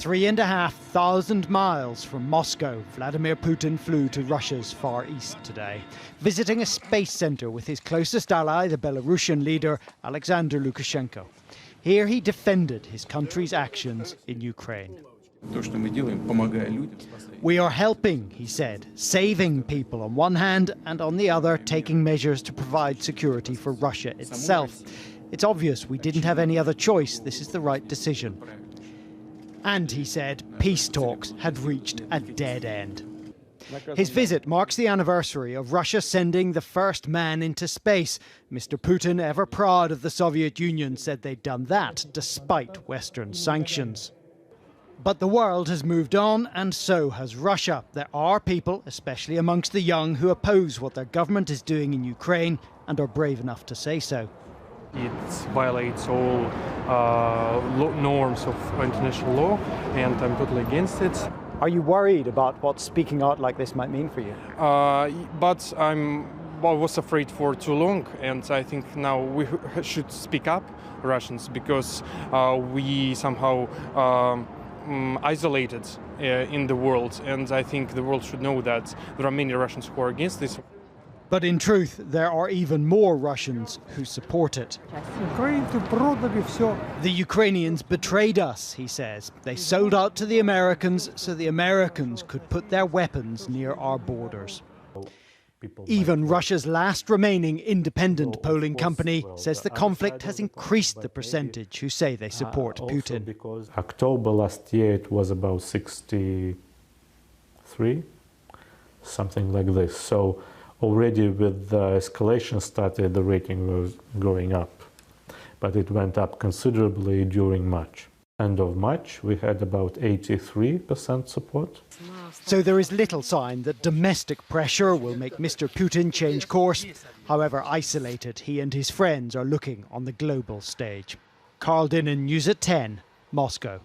3,500 miles from Moscow, Vladimir Putin flew to Russia's Far East today, visiting a space center with his closest ally, the Belarusian leader Alexander Lukashenko. Here he defended his country's actions in Ukraine. We are helping, he said, saving people on one hand and on the other taking measures to provide security for Russia itself. It's obvious we didn't have any other choice. This is the right decision. And, he said, peace talks had reached a dead end. His visit marks the anniversary of Russia sending the first man into space. Mr. Putin, ever proud of the Soviet Union, said they'd done that despite Western sanctions. But the world has moved on, and so has Russia. There are people, especially amongst the young, who oppose what their government is doing in Ukraine and are brave enough to say so. It violates all norms of international law, and I'm totally against it. Are you worried about what speaking out like this might mean for you? But I was afraid for too long, and I think now we should speak up, Russians, because we somehow isolated in the world, and I think the world should know that there are many Russians who are against this. But in truth, there are even more Russians who support it. The Ukrainians betrayed us, he says. They sold out to the Americans so the Americans could put their weapons near our borders. Even Russia's last remaining independent polling company says the conflict has increased the percentage who say they support Putin. Because October last year it was about 63, something like this. So already with the escalation started, the rating was going up, but it went up considerably during March. End of March, we had about 83% support. So there is little sign that domestic pressure will make Mr. Putin change course. However isolated he and his friends are looking on the global stage. Carl Dinnen, News at 10, Moscow.